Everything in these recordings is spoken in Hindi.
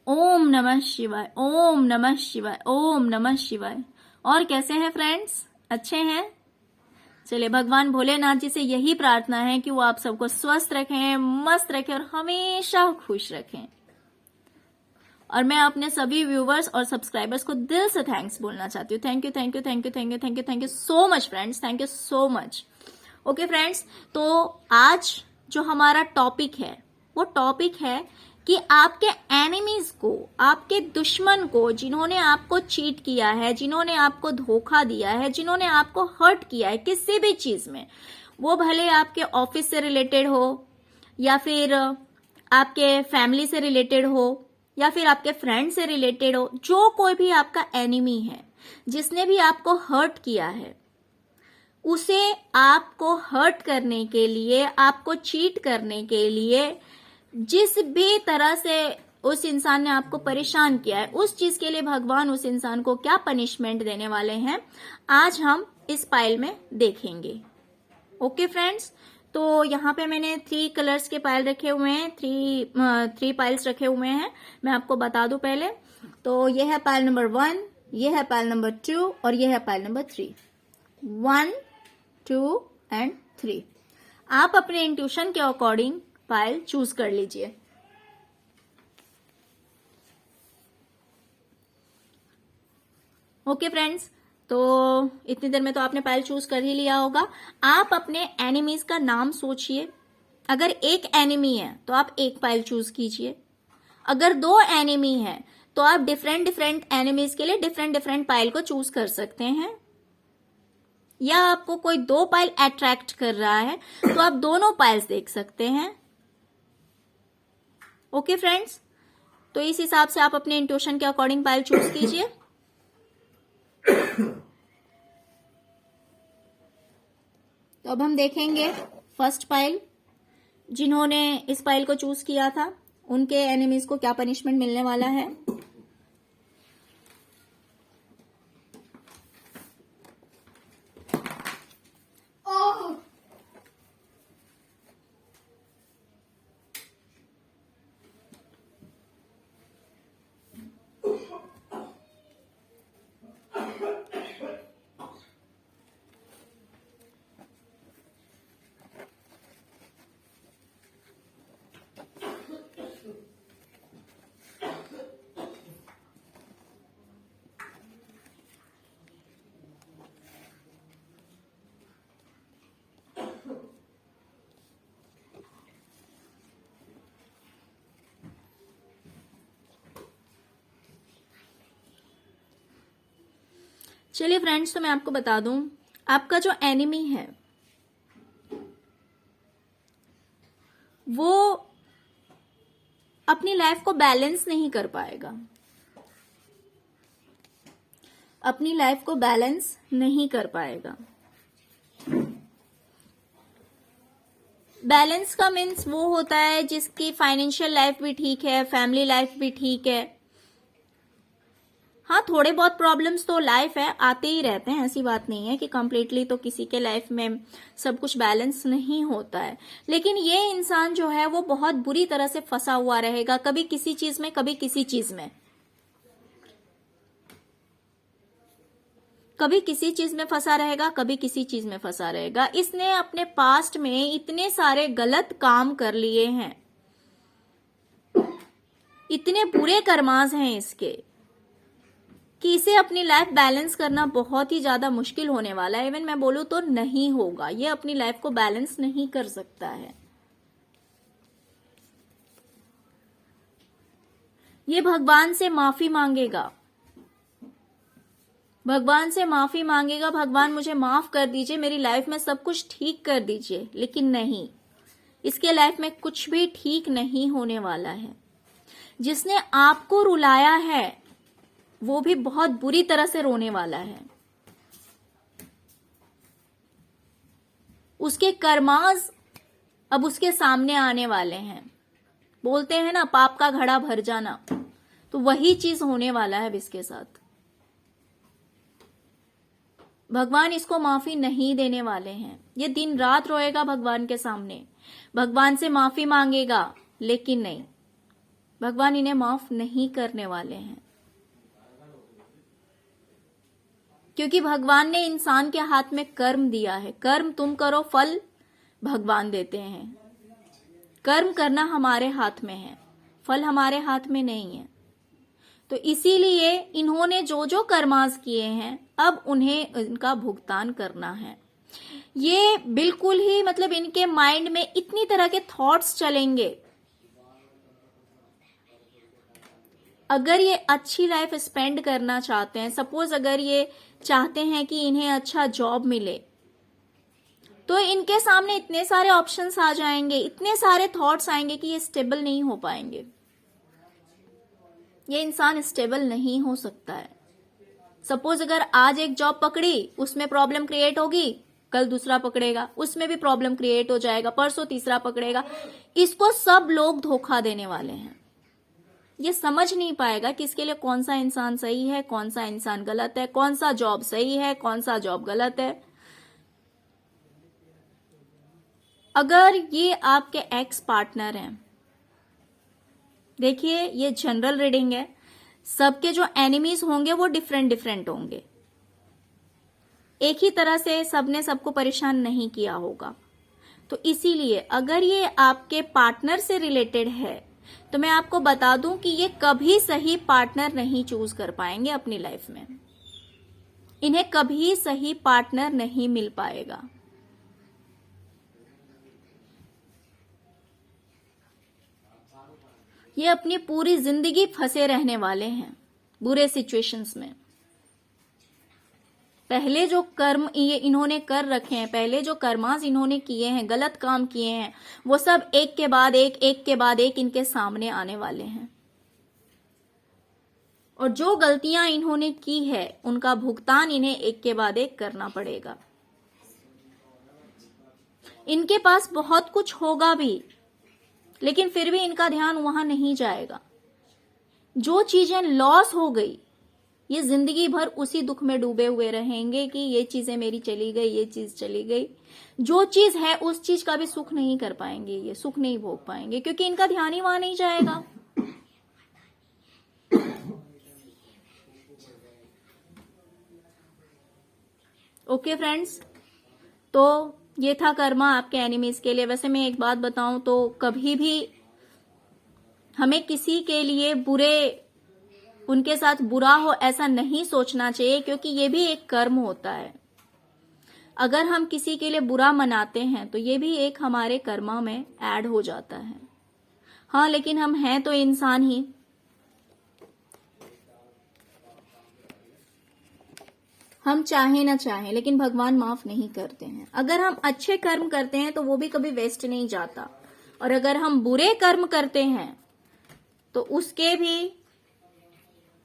ओम नमः शिवाय, ओम नमः शिवाय, ओम नमः शिवाय। और कैसे हैं फ्रेंड्स, अच्छे हैं? चलिए, भगवान भोलेनाथ जी से यही प्रार्थना है कि वो आप सबको स्वस्थ रखें, मस्त रखें और हमेशा खुश रखें। और मैं अपने सभी व्यूवर्स और सब्सक्राइबर्स को दिल से थैंक्स बोलना चाहती हूँ। Thank you, thank you, thank you, thank you, thank you, thank you so much friends, thank you so much. Okay friends, तो आज जो हमारा टॉपिक है वो टॉपिक है कि आपके एनिमीज को, आपके दुश्मन को, जिन्होंने आपको चीट किया है, जिन्होंने आपको धोखा दिया है, जिन्होंने आपको हर्ट किया है किसी भी चीज में, वो भले आपके ऑफिस से रिलेटेड हो या फिर आपके फैमिली से रिलेटेड हो या फिर आपके फ्रेंड से रिलेटेड हो, जो कोई भी आपका एनिमी है, जिसने भी आपको हर्ट किया है, उसे आपको हर्ट करने के लिए, आपको चीट करने के लिए, जिस भी तरह से उस इंसान ने आपको परेशान किया है, उस चीज के लिए भगवान उस इंसान को क्या पनिशमेंट देने वाले हैं, आज हम इस पाइल में देखेंगे। ओके फ्रेंड्स, तो यहाँ पे मैंने 3 कलर्स के पाइल रखे हुए हैं, थ्री पाइल्स रखे हुए हैं। मैं आपको बता दूं पहले, तो ये है पाइल नंबर 1, ये है पाइल नंबर 2 और ये है पाइल नंबर 3। 1, 2 एंड 3। आप अपने इंट्यूशन के अकॉर्डिंग पाइल चूज कर लीजिए। ओके फ्रेंड्स, तो इतनी देर में तो आपने पाइल चूज कर ही लिया होगा। आप अपने एनिमीज का नाम सोचिए। अगर एक एनिमी है तो आप एक पाइल चूज कीजिए। अगर 2 एनिमी है तो आप डिफरेंट डिफरेंट एनिमीज के लिए डिफरेंट डिफरेंट पाइल को चूज कर सकते हैं। या आपको कोई 2 पाइल अट्रैक्ट कर रहा है तो आप दोनों पाइल्स देख सकते हैं। ओके फ्रेंड्स, तो इस हिसाब से आप अपने इंट्यूशन के अकॉर्डिंग पाइल चूज कीजिए। तो अब हम देखेंगे फर्स्ट पाइल। जिन्होंने इस पाइल को चूज किया था उनके एनिमीज को क्या पनिशमेंट मिलने वाला है। चलिए फ्रेंड्स, तो मैं आपको बता दूं, आपका जो एनिमी है वो अपनी लाइफ को बैलेंस नहीं कर पाएगा, अपनी लाइफ को बैलेंस नहीं कर पाएगा। बैलेंस का मीन्स वो होता है जिसकी फाइनेंशियल लाइफ भी ठीक है, फैमिली लाइफ भी ठीक है। हाँ, थोड़े बहुत प्रॉब्लम्स तो लाइफ है, आते ही रहते हैं, ऐसी बात नहीं है कि कंप्लीटली तो किसी के लाइफ में सब कुछ बैलेंस नहीं होता है। लेकिन ये इंसान जो है वो बहुत बुरी तरह से फंसा हुआ रहेगा, कभी किसी चीज में, कभी किसी चीज में, कभी किसी चीज में फंसा रहेगा, कभी किसी चीज में फंसा रहेगा। इसने अपने पास्ट में इतने सारे गलत काम कर लिए हैं, इतने बुरे कर्मास हैं इसके, कि इसे अपनी लाइफ बैलेंस करना बहुत ही ज्यादा मुश्किल होने वाला है। इवन मैं बोलूं तो नहीं होगा, ये अपनी लाइफ को बैलेंस नहीं कर सकता है। ये भगवान से माफी मांगेगा, भगवान से माफी मांगेगा, भगवान मुझे माफ कर दीजिए, मेरी लाइफ में सब कुछ ठीक कर दीजिए। लेकिन नहीं, इसके लाइफ में कुछ भी ठीक नहीं होने वाला है। जिसने आपको रुलाया है वो भी बहुत बुरी तरह से रोने वाला है। उसके कर्मास अब उसके सामने आने वाले हैं। बोलते हैं ना, पाप का घड़ा भर जाना, तो वही चीज होने वाला है इसके साथ। भगवान इसको माफी नहीं देने वाले हैं। ये दिन रात रोएगा भगवान के सामने, भगवान से माफी मांगेगा, लेकिन नहीं, भगवान इन्हें माफ नहीं करने वाले हैं, क्योंकि भगवान ने इंसान के हाथ में कर्म दिया है। कर्म तुम करो, फल भगवान देते हैं। कर्म करना हमारे हाथ में है, फल हमारे हाथ में नहीं है। तो इसीलिए इन्होंने जो जो कर्मास किए हैं अब उन्हें इनका भुगतान करना है। ये बिल्कुल ही मतलब इनके माइंड में इतनी तरह के थॉट्स चलेंगे। अगर ये अच्छी लाइफ स्पेंड करना चाहते हैं, सपोज अगर ये चाहते हैं कि इन्हें अच्छा जॉब मिले, तो इनके सामने इतने सारे ऑप्शंस आ जाएंगे, इतने सारे थॉट्स आएंगे कि ये स्टेबल नहीं हो पाएंगे। ये इंसान स्टेबल नहीं हो सकता है। सपोज अगर आज एक जॉब पकड़ी, उसमें प्रॉब्लम क्रिएट होगी, कल दूसरा पकड़ेगा, उसमें भी प्रॉब्लम क्रिएट हो जाएगा, परसों तीसरा पकड़ेगा। इसको सब लोग धोखा देने वाले हैं। ये समझ नहीं पाएगा कि इसके लिए कौन सा इंसान सही है, कौन सा इंसान गलत है, कौन सा जॉब सही है, कौन सा जॉब गलत है। अगर ये आपके एक्स पार्टनर हैं, देखिए ये जनरल रीडिंग है, सबके जो एनिमीज होंगे वो डिफरेंट डिफरेंट होंगे। एक ही तरह से सबने सबको परेशान नहीं किया होगा। तो इसीलिए अगर ये आपके पार्टनर से रिलेटेड है, तो मैं आपको बता दूं कि ये कभी सही पार्टनर नहीं चूज कर पाएंगे अपनी लाइफ में। इन्हें कभी सही पार्टनर नहीं मिल पाएगा। ये अपनी पूरी जिंदगी फंसे रहने वाले हैं बुरे सिचुएशंस में। पहले जो कर्म ये इन्होंने कर रखे हैं, पहले जो कर्मास इन्होंने किए हैं, गलत काम किए हैं, वो सब एक के बाद एक इनके सामने आने वाले हैं। और जो गलतियां इन्होंने की है उनका भुगतान इन्हें एक के बाद एक करना पड़ेगा। इनके पास बहुत कुछ होगा भी, लेकिन फिर भी इनका ध्यान वहां नहीं जाएगा। जो चीजें लॉस हो गई, ये जिंदगी भर उसी दुख में डूबे हुए रहेंगे कि ये चीजें मेरी चली गई, ये चीज चली गई। जो चीज है उस चीज का भी सुख नहीं कर पाएंगे, ये सुख नहीं भोग पाएंगे, क्योंकि इनका ध्यान ही वहां नहीं जाएगा। ओके फ्रेंड्स, तो ये था कर्मा आपके एनिमीज के लिए। वैसे मैं एक बात बताऊं तो कभी भी हमें किसी के लिए उनके साथ बुरा हो ऐसा नहीं सोचना चाहिए, क्योंकि ये भी एक कर्म होता है। अगर हम किसी के लिए बुरा मनाते हैं तो ये भी एक हमारे कर्मा में ऐड हो जाता है। हाँ, लेकिन हम हैं तो इंसान ही। हम चाहे ना चाहे, लेकिन भगवान माफ नहीं करते हैं। अगर हम अच्छे कर्म करते हैं तो वो भी कभी वेस्ट नहीं जाता, और अगर हम बुरे कर्म करते हैं तो उसके भी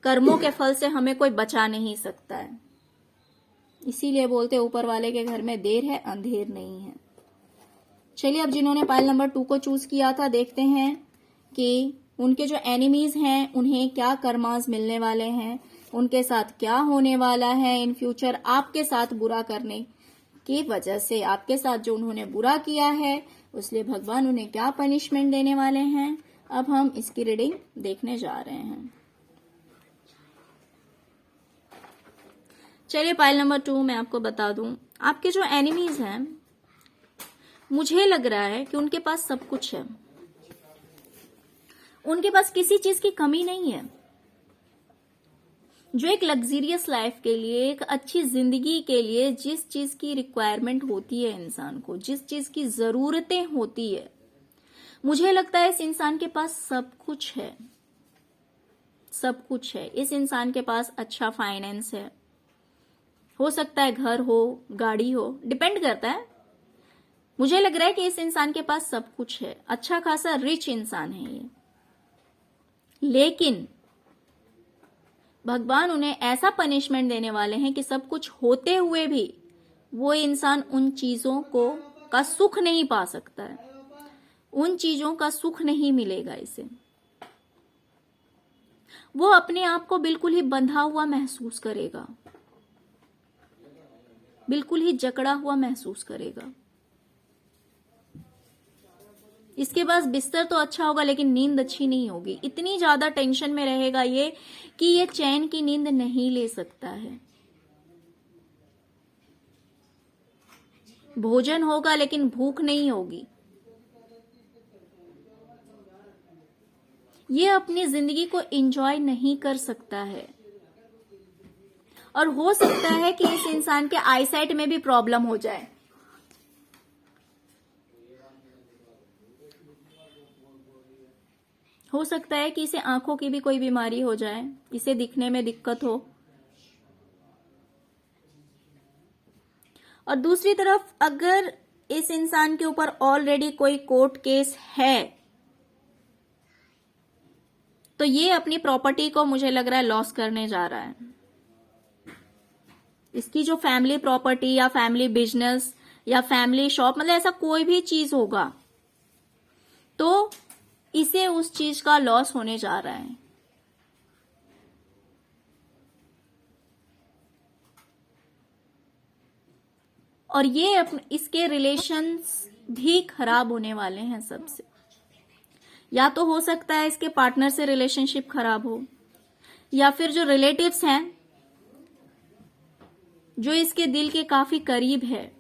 कर्मों के फल से हमें कोई बचा नहीं सकता है। इसीलिए बोलते ऊपर वाले के घर में देर है अंधेर नहीं है। चलिए, अब जिन्होंने पाइल नंबर 2 को चूज किया था, देखते हैं कि उनके जो एनिमीज हैं उन्हें क्या कर्मास मिलने वाले हैं, उनके साथ क्या होने वाला है इन फ्यूचर आपके साथ बुरा करने की वजह से। आपके साथ जो उन्होंने बुरा किया है उसलिए भगवान उन्हें क्या पनिशमेंट देने वाले हैं, अब हम इसकी रीडिंग देखने जा रहे हैं। चलिए, पाइल नंबर 2 मैं आपको बता दूं, आपके जो एनिमीज हैं, मुझे लग रहा है कि उनके पास सब कुछ है। उनके पास किसी चीज की कमी नहीं है। जो एक लग्जरियस लाइफ के लिए, एक अच्छी जिंदगी के लिए जिस चीज की रिक्वायरमेंट होती है इंसान को, जिस चीज की जरूरतें होती है, मुझे लगता है इस इंसान के पास सब कुछ है। सब कुछ है। इस इंसान के पास अच्छा फाइनेंस है, हो सकता है घर हो, गाड़ी हो, डिपेंड करता है। मुझे लग रहा है कि इस इंसान के पास सब कुछ है, अच्छा खासा रिच इंसान है ये। लेकिन भगवान उन्हें ऐसा पनिशमेंट देने वाले हैं कि सब कुछ होते हुए भी वो इंसान उन चीजों का सुख नहीं पा सकता है। उन चीजों का सुख नहीं मिलेगा इसे। वो अपने आप को बिल्कुल ही बंधा हुआ महसूस करेगा, बिल्कुल ही जकड़ा हुआ महसूस करेगा। इसके पास बिस्तर तो अच्छा होगा लेकिन नींद अच्छी नहीं होगी। इतनी ज्यादा टेंशन में रहेगा ये कि ये चैन की नींद नहीं ले सकता है। भोजन होगा लेकिन भूख नहीं होगी। ये अपनी जिंदगी को एंजॉय नहीं कर सकता है। और हो सकता है कि इस इंसान के आईसाइट में भी प्रॉब्लम हो जाए। हो सकता है कि इसे आंखों की भी कोई बीमारी हो जाए, इसे दिखने में दिक्कत हो। और दूसरी तरफ अगर इस इंसान के ऊपर ऑलरेडी कोई कोर्ट केस है तो ये अपनी प्रॉपर्टी को मुझे लग रहा है लॉस करने जा रहा है। इसकी जो फैमिली प्रॉपर्टी या फैमिली बिजनेस या फैमिली शॉप, मतलब ऐसा कोई भी चीज होगा तो इसे उस चीज का लॉस होने जा रहा है। और ये इसके रिलेशंस भी खराब होने वाले हैं सबसे। या तो हो सकता है इसके पार्टनर से रिलेशनशिप खराब हो, या फिर जो रिलेटिव्स हैं जो इसके दिल के काफी करीब है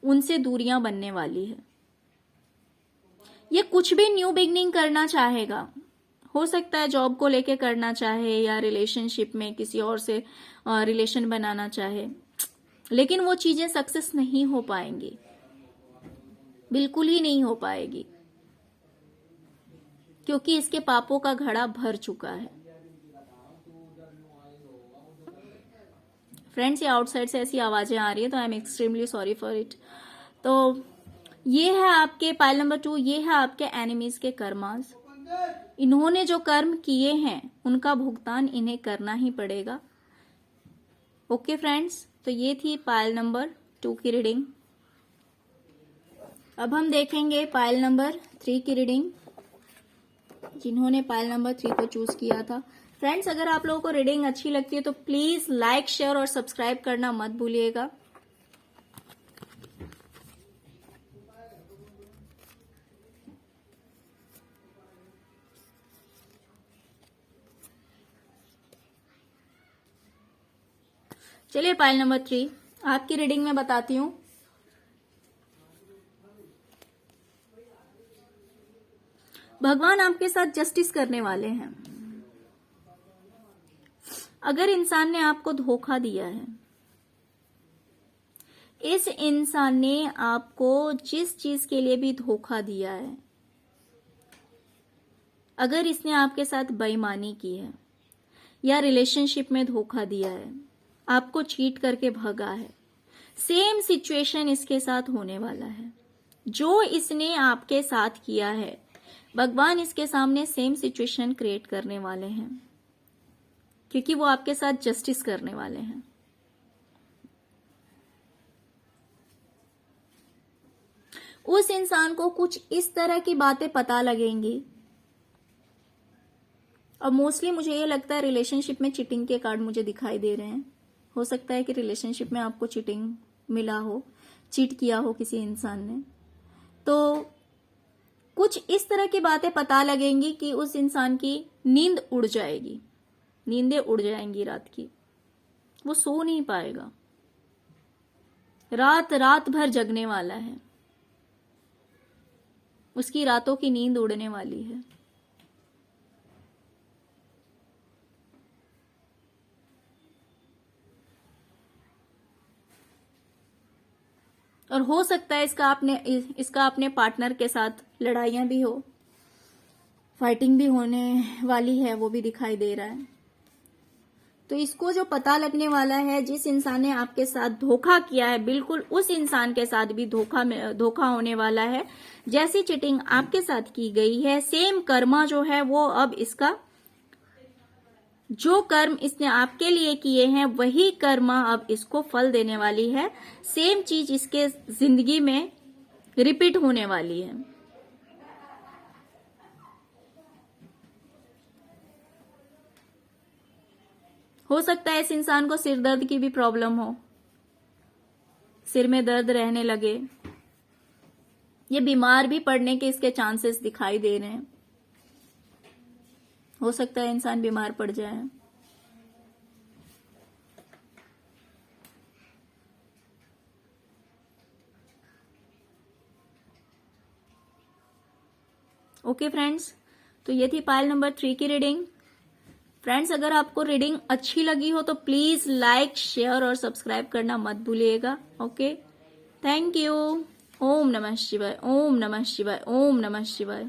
उनसे दूरियां बनने वाली है। ये कुछ भी न्यू बिगनिंग करना चाहेगा। हो सकता है जॉब को लेके करना चाहे या रिलेशनशिप में किसी और से रिलेशन बनाना चाहे, लेकिन वो चीजें सक्सेस नहीं हो पाएंगी, बिल्कुल ही नहीं हो पाएगी, क्योंकि इसके पापों का घड़ा भर चुका है। फ्रेंड्स, ये आउटसाइड से ऐसी आवाजें आ रही है तो I am extremely sorry for it. तो ये है आपके पाइल नंबर 2, ये है आपके एनिमीज के कर्मास। इन्होंने जो कर्म किए हैं उनका भुगतान इन्हें करना ही पड़ेगा। ओके फ्रेंड्स, तो ये थी पाइल नंबर 2 की रीडिंग। अब हम देखेंगे पाइल नंबर 3 की रीडिंग, जिन्होंने पाइल नंबर 3 को चूज किया था। फ्रेंड्स, अगर आप लोगों को रीडिंग अच्छी लगती है तो प्लीज लाइक, शेयर और सब्सक्राइब करना मत भूलिएगा। चलिए पाइल नंबर 3 आपकी रीडिंग में बताती हूं। भगवान आपके साथ जस्टिस करने वाले हैं। अगर इंसान ने आपको धोखा दिया है, इस इंसान ने आपको जिस चीज के लिए भी धोखा दिया है, अगर इसने आपके साथ बेईमानी की है या रिलेशनशिप में धोखा दिया है, आपको चीट करके भगा है, सेम सिचुएशन इसके साथ होने वाला है। जो इसने आपके साथ किया है, भगवान इसके सामने सेम सिचुएशन क्रिएट करने वाले हैं, क्योंकि वो आपके साथ जस्टिस करने वाले हैं। उस इंसान को कुछ इस तरह की बातें पता लगेंगी, और मोस्टली मुझे ये लगता है रिलेशनशिप में चीटिंग के कार्ड मुझे दिखाई दे रहे हैं। हो सकता है कि रिलेशनशिप में आपको चीटिंग मिला हो, चीट किया हो किसी इंसान ने, तो कुछ इस तरह की बातें पता लगेंगी कि उस इंसान की नींद उड़ जाएगी, नींदें उड़ जाएंगी रात की। वो सो नहीं पाएगा, रात रात भर जगने वाला है, उसकी रातों की नींद उड़ने वाली है। और हो सकता है इसका अपने पार्टनर के साथ लड़ाइयां भी हो, फाइटिंग भी होने वाली है, वो भी दिखाई दे रहा है। तो इसको जो पता लगने वाला है, जिस इंसान ने आपके साथ धोखा किया है, बिल्कुल उस इंसान के साथ भी धोखा होने वाला है। जैसी चीटिंग आपके साथ की गई है, सेम कर्मा जो है वो अब इसका, जो कर्म इसने आपके लिए किए हैं वही कर्मा अब इसको फल देने वाली है। सेम चीज इसके जिंदगी में रिपीट होने वाली है। हो सकता है इस इंसान को सिर दर्द की भी प्रॉब्लम हो, सिर में दर्द रहने लगे, ये बीमार भी पड़ने के इसके चांसेस दिखाई दे रहे हैं। हो सकता है इंसान बीमार पड़ जाए। ओके फ्रेंड्स, तो ये थी पाइल नंबर 3 की रीडिंग। फ्रेंड्स, अगर आपको रीडिंग अच्छी लगी हो तो प्लीज लाइक, शेयर और सब्सक्राइब करना मत भूलिएगा। Okay, thank you. ओम नमः शिवाय, ओम नमः शिवाय, ओम नमः शिवाय।